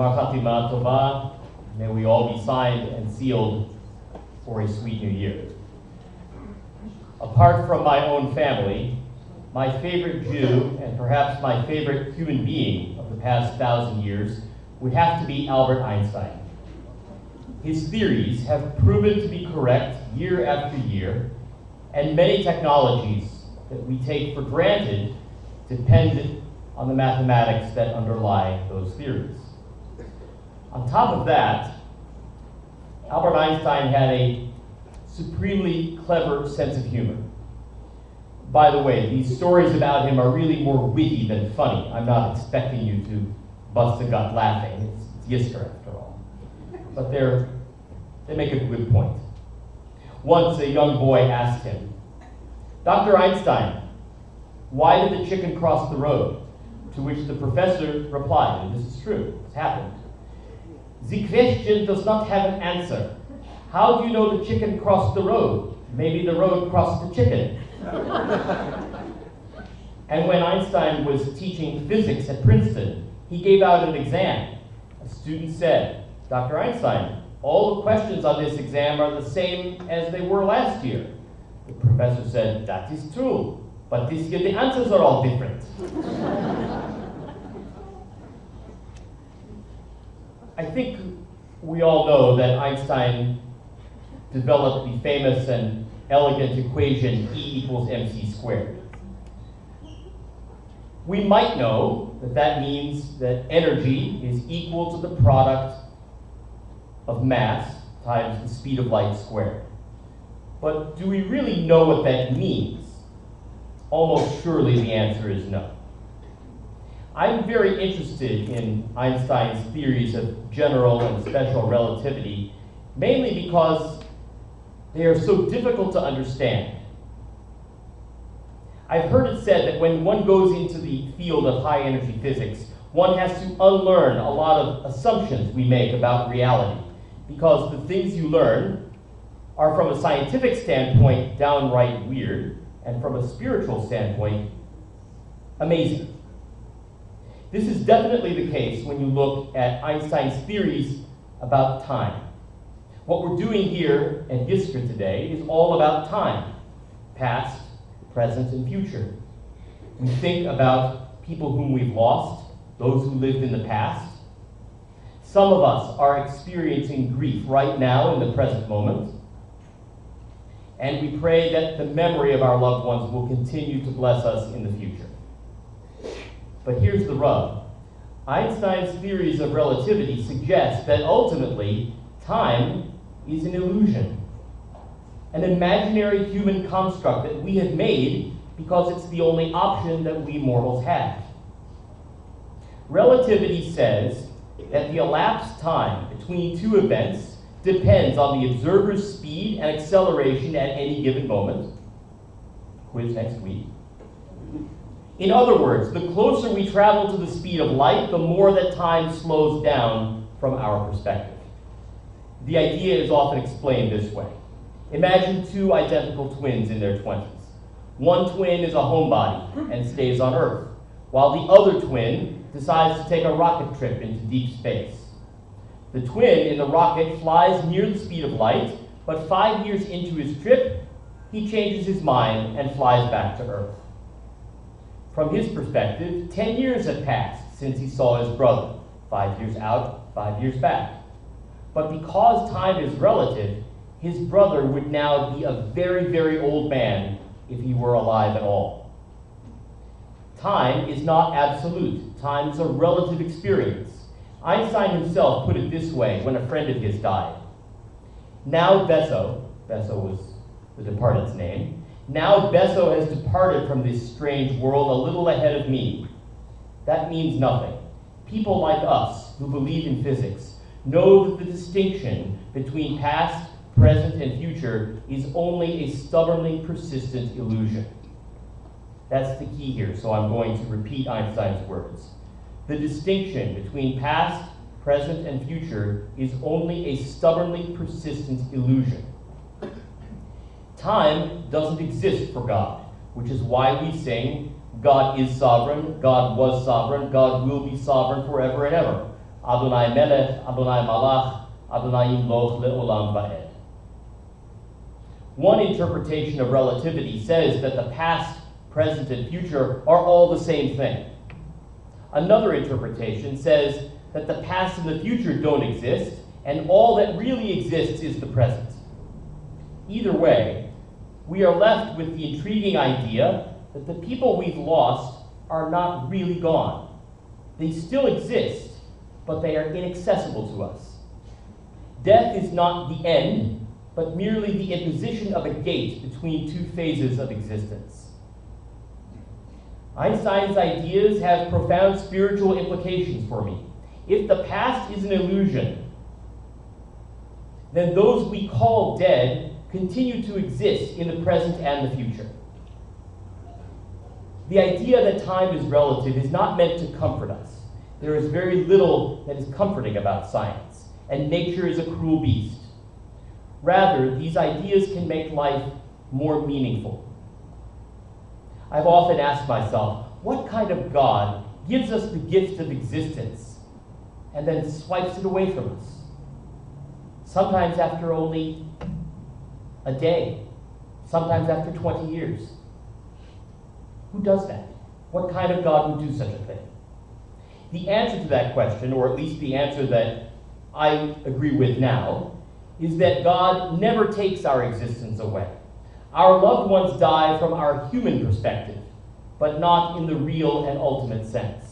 Gmar Chatima Tova. May we all be signed and sealed for a sweet new year. Apart from my own family, my favorite Jew, and perhaps my favorite human being of the past 1,000 years, would have to be Albert Einstein. His theories have proven to be correct year after year, and many technologies that we take for granted depend on the mathematics that underlie those theories. On top of that, Albert Einstein had a supremely clever sense of humor. By the way, these stories about him are really more witty than funny. I'm not expecting you to bust a gut laughing. It's Yizkor after all. But they make a good point. Once a young boy asked him, "Dr. Einstein, why did the chicken cross the road?" To which the professor replied, and this is true, it's happened. "The question does not have an answer. How do you know the chicken crossed the road? Maybe the road crossed the chicken." And when Einstein was teaching physics at Princeton, he gave out an exam. A student said, "Dr. Einstein, all the questions on this exam are the same as they were last year." The professor said, "That is true, but this year the answers are all different." I think we all know that Einstein developed the famous and elegant equation E equals mc squared. We might know that that means that energy is equal to the product of mass times the speed of light squared. But do we really know what that means? Almost surely the answer is no. I'm very interested in Einstein's theories of general and special relativity, mainly because they are so difficult to understand. I've heard it said that when one goes into the field of high energy physics, one has to unlearn a lot of assumptions we make about reality, because the things you learn are from a scientific standpoint downright weird, and from a spiritual standpoint, amazing. This is definitely the case when you look at Einstein's theories about time. What we're doing here at Yizkor today is all about time, past, present, and future. We think about people whom we've lost, those who lived in the past. Some of us are experiencing grief right now in the present moment. And we pray that the memory of our loved ones will continue to bless us in the future. But here's the rub. Einstein's theories of relativity suggest that ultimately, time is an illusion, an imaginary human construct that we have made because it's the only option that we mortals have. Relativity says that the elapsed time between two events depends on the observer's speed and acceleration at any given moment. Quiz next week. In other words, the closer we travel to the speed of light, the more that time slows down from our perspective. The idea is often explained this way. Imagine two identical twins in their 20s. One twin is a homebody and stays on Earth, while the other twin decides to take a rocket trip into deep space. The twin in the rocket flies near the speed of light, but 5 years into his trip, he changes his mind and flies back to Earth. From his perspective, 10 years have passed since he saw his brother. 5 years out, 5 years back. But because time is relative, his brother would now be a very, very old man if he were alive at all. Time is not absolute. Time is a relative experience. Einstein himself put it this way when a friend of his died. Now Besso was the departed's name, now Besso has departed from this strange world a little ahead of me. That means nothing. People like us who believe in physics know that the distinction between past, present, and future is only a stubbornly persistent illusion. That's the key here, so I'm going to repeat Einstein's words. The distinction between past, present, and future is only a stubbornly persistent illusion. Time doesn't exist for God, which is why we sing, God is sovereign, God was sovereign, God will be sovereign forever and ever. Adonai Melech, Adonai Malach, Adonai Yimloch Le'olam Va'ed. One interpretation of relativity says that the past, present, and future are all the same thing. Another interpretation says that the past and the future don't exist, and all that really exists is the present. Either way, we are left with the intriguing idea that the people we've lost are not really gone. They still exist, but they are inaccessible to us. Death is not the end, but merely the imposition of a gate between two phases of existence. Einstein's ideas have profound spiritual implications for me. If the past is an illusion, then those we call dead continue to exist in the present and the future. The idea that time is relative is not meant to comfort us. There is very little that is comforting about science, and nature is a cruel beast. Rather, these ideas can make life more meaningful. I've often asked myself, what kind of God gives us the gift of existence and then swipes it away from us? Sometimes after only a day, sometimes after 20 years. Who does that? What kind of God would do such a thing? The answer to that question, or at least the answer that I agree with now, is that God never takes our existence away. Our loved ones die from our human perspective, but not in the real and ultimate sense.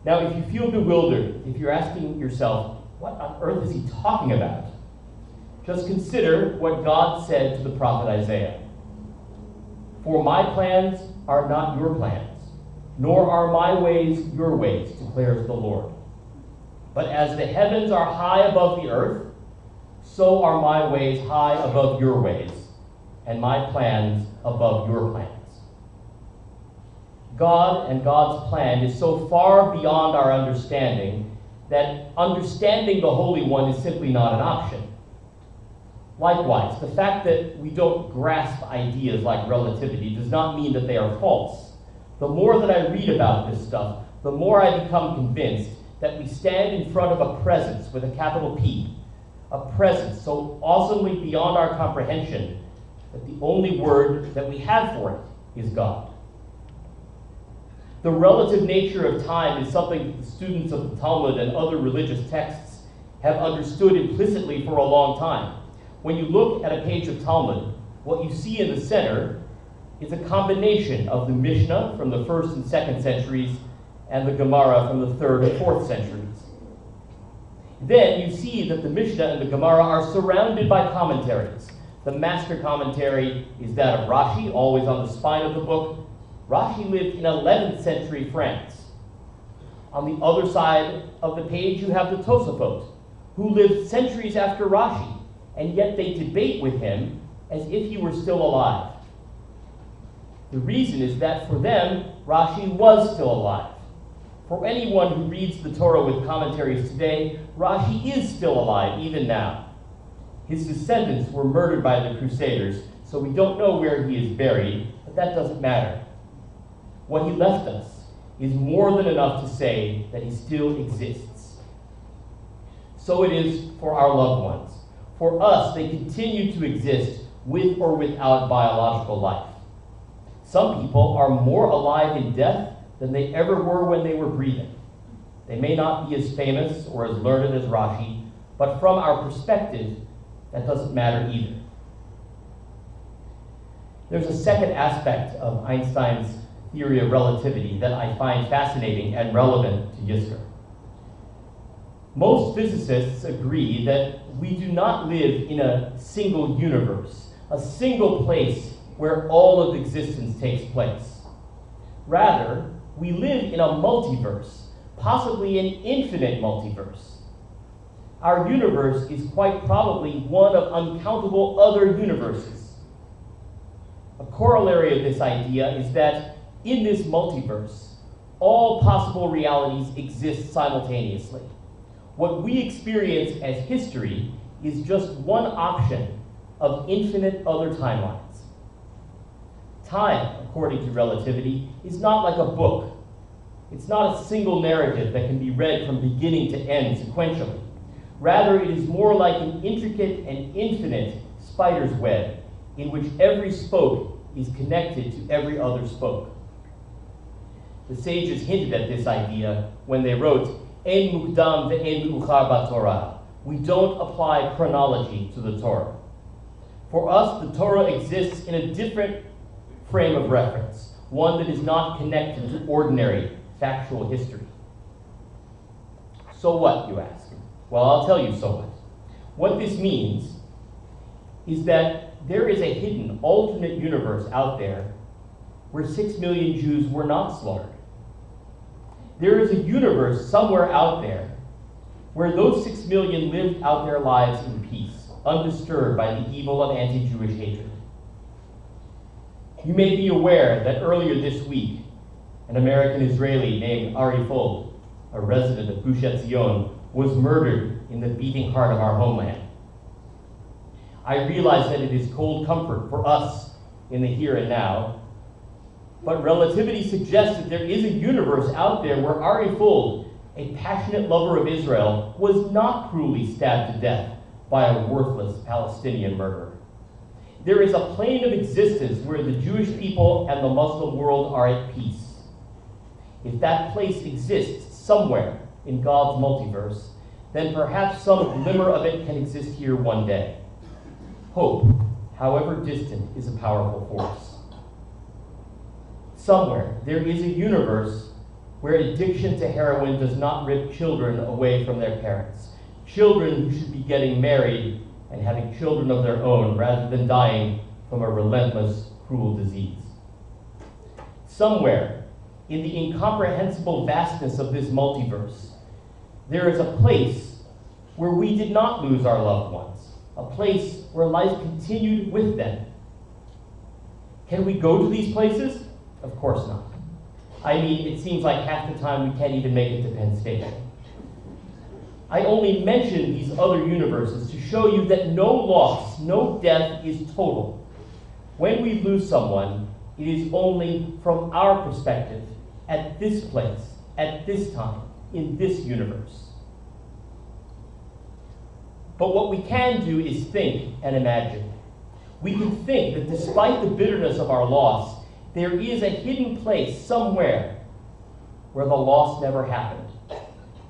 Now, if you feel bewildered, if you're asking yourself, what on earth is he talking about? Just consider what God said to the prophet Isaiah. For my plans are not your plans, nor are my ways your ways, declares the Lord. But as the heavens are high above the earth, so are my ways high above your ways, and my plans above your plans. God and God's plan is so far beyond our understanding that understanding the Holy One is simply not an option. Likewise, the fact that we don't grasp ideas like relativity does not mean that they are false. The more that I read about this stuff, the more I become convinced that we stand in front of a presence with a capital P, a presence so awesomely beyond our comprehension that the only word that we have for it is God. The relative nature of time is something that the students of the Talmud and other religious texts have understood implicitly for a long time. When you look at a page of Talmud, what you see in the center is a combination of the Mishnah from the 1st and 2nd centuries and the Gemara from the 3rd and 4th centuries. Then you see that the Mishnah and the Gemara are surrounded by commentaries. The master commentary is that of Rashi, always on the spine of the book. Rashi lived in 11th century France. On the other side of the page you have the Tosafot, who lived centuries after Rashi, and yet they debate with him as if he were still alive. The reason is that for them, Rashi was still alive. For anyone who reads the Torah with commentaries today, Rashi is still alive even now. His descendants were murdered by the Crusaders, so we don't know where he is buried, but that doesn't matter. What he left us is more than enough to say that he still exists. So it is for our loved ones. For us, they continue to exist with or without biological life. Some people are more alive in death than they ever were when they were breathing. They may not be as famous or as learned as Rashi, but from our perspective, that doesn't matter either. There's a second aspect of Einstein's theory of relativity that I find fascinating and relevant to Yizkor. Most physicists agree that we do not live in a single universe, a single place where all of existence takes place. Rather, we live in a multiverse, possibly an infinite multiverse. Our universe is quite probably one of uncountable other universes. A corollary of this idea is that in this multiverse, all possible realities exist simultaneously. What we experience as history is just one option of infinite other timelines. Time, according to relativity, is not like a book. It's not a single narrative that can be read from beginning to end sequentially. Rather, it is more like an intricate and infinite spider's web in which every spoke is connected to every other spoke. The sages hinted at this idea when they wrote, "En mukdam ve'en meuchar b'Torah." We don't apply chronology to the Torah. For us, the Torah exists in a different frame of reference, one that is not connected to ordinary factual history. So what, you ask? Well, I'll tell you so what. What this means is that there is a hidden alternate universe out there where 6 million Jews were not slaughtered. There is a universe somewhere out there where those 6 million lived out their lives in peace, undisturbed by the evil of anti-Jewish hatred. You may be aware that earlier this week, an American Israeli named Ari Fold, a resident of Gush Etzion, was murdered in the beating heart of our homeland. I realize that it is cold comfort for us in the here and now, but relativity suggests that there is a universe out there where Ari Fold, a passionate lover of Israel, was not cruelly stabbed to death by a worthless Palestinian murderer. There is a plane of existence where the Jewish people and the Muslim world are at peace. If that place exists somewhere in God's multiverse, then perhaps some glimmer of it can exist here one day. Hope, however distant, is a powerful force. Somewhere, there is a universe where addiction to heroin does not rip children away from their parents. Children who should be getting married and having children of their own rather than dying from a relentless, cruel disease. Somewhere, in the incomprehensible vastness of this multiverse, there is a place where we did not lose our loved ones, a place where life continued with them. Can we go to these places? Of course not. I mean, it seems like half the time we can't even make it to Penn Station. I only mention these other universes to show you that no loss, no death is total. When we lose someone, it is only from our perspective, at this place, at this time, in this universe. But what we can do is think and imagine. We can think that despite the bitterness of our loss, there is a hidden place somewhere where the loss never happened.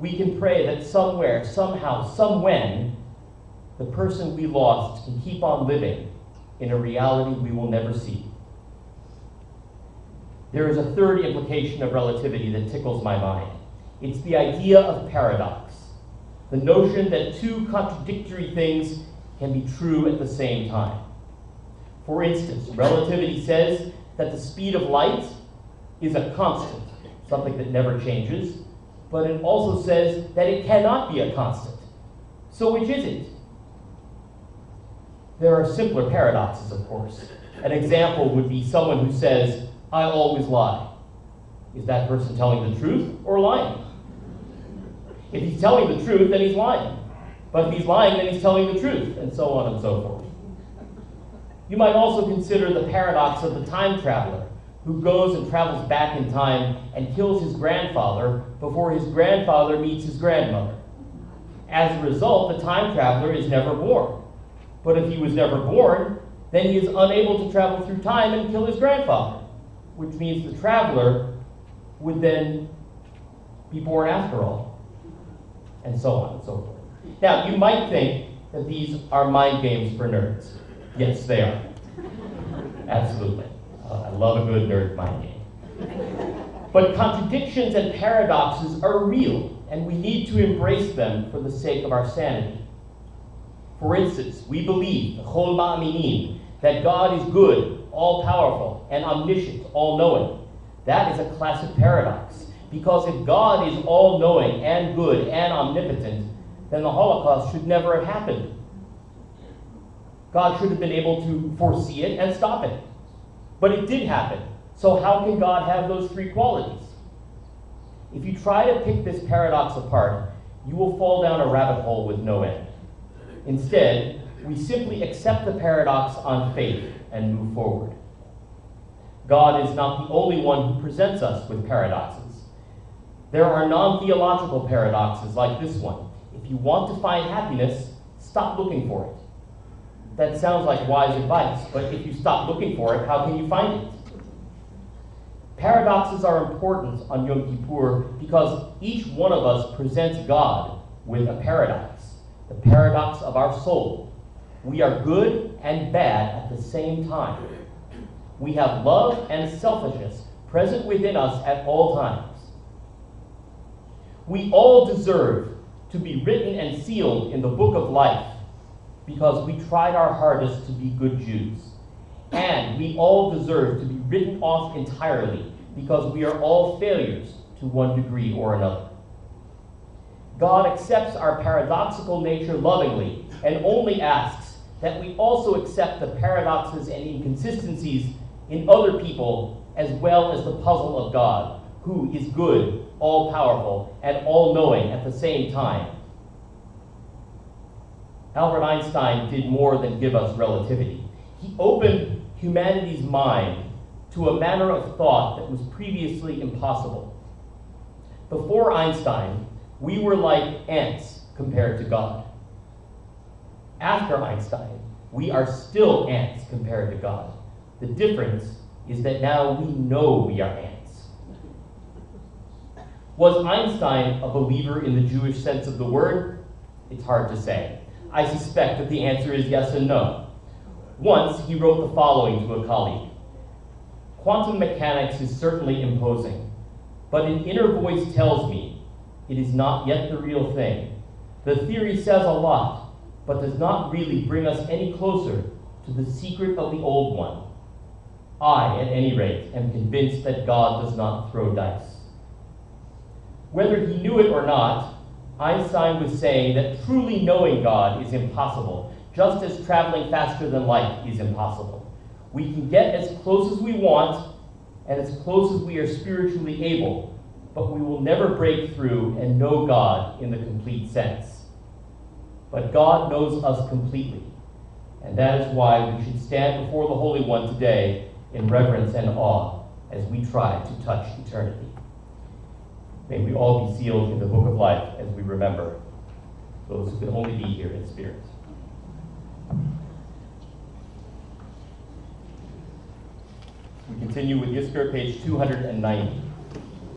We can pray that somewhere, somehow, somewhen, the person we lost can keep on living in a reality we will never see. There is a third implication of relativity that tickles my mind. It's the idea of paradox, the notion that two contradictory things can be true at the same time. For instance, relativity says that the speed of light is a constant, something that never changes, but it also says that it cannot be a constant. So which is it? There are simpler paradoxes, of course. An example would be someone who says, "I always lie." Is that person telling the truth or lying? If he's telling the truth, then he's lying. But if he's lying, then he's telling the truth, and so on and so forth. You might also consider the paradox of the time traveler who goes and travels back in time and kills his grandfather before his grandfather meets his grandmother. As a result, the time traveler is never born. But if he was never born, then he is unable to travel through time and kill his grandfather, which means the traveler would then be born after all, and so on and so forth. Now, you might think that these are mind games for nerds. Yes, they are. Absolutely. I love a good nerd mind game. But contradictions and paradoxes are real, and we need to embrace them for the sake of our sanity. For instance, we believe, Chol Ma'aminim, that God is good, all-powerful, and omniscient, all-knowing. That is a classic paradox, because if God is all-knowing and good and omnipotent, then the Holocaust should never have happened. God should have been able to foresee it and stop it. But it did happen. So how can God have those three qualities? If you try to pick this paradox apart, you will fall down a rabbit hole with no end. Instead, we simply accept the paradox on faith and move forward. God is not the only one who presents us with paradoxes. There are non-theological paradoxes like this one. If you want to find happiness, stop looking for it. That sounds like wise advice, but if you stop looking for it, how can you find it? Paradoxes are important on Yom Kippur because each one of us presents God with a paradox, the paradox of our soul. We are good and bad at the same time. We have love and selfishness present within us at all times. We all deserve to be written and sealed in the book of life because we tried our hardest to be good Jews. And we all deserve to be written off entirely because we are all failures to one degree or another. God accepts our paradoxical nature lovingly and only asks that we also accept the paradoxes and inconsistencies in other people as well as the puzzle of God, who is good, all-powerful, and all-knowing at the same time. Albert Einstein did more than give us relativity. He opened humanity's mind to a manner of thought that was previously impossible. Before Einstein, we were like ants compared to God. After Einstein, we are still ants compared to God. The difference is that now we know we are ants. Was Einstein a believer in the Jewish sense of the word? It's hard to say. I suspect that the answer is yes and no. Once, he wrote the following to a colleague. Quantum mechanics is certainly imposing, but an inner voice tells me it is not yet the real thing. The theory says a lot, but does not really bring us any closer to the secret of the old one. I, at any rate, am convinced that God does not throw dice. Whether he knew it or not, Einstein was saying that truly knowing God is impossible, just as traveling faster than light is impossible. We can get as close as we want and as close as we are spiritually able, but we will never break through and know God in the complete sense. But God knows us completely, and that is why we should stand before the Holy One today in reverence and awe as we try to touch eternity. May we all be sealed in the book of life as we remember those who can only be here in spirit. We continue with Yizkor, page 290.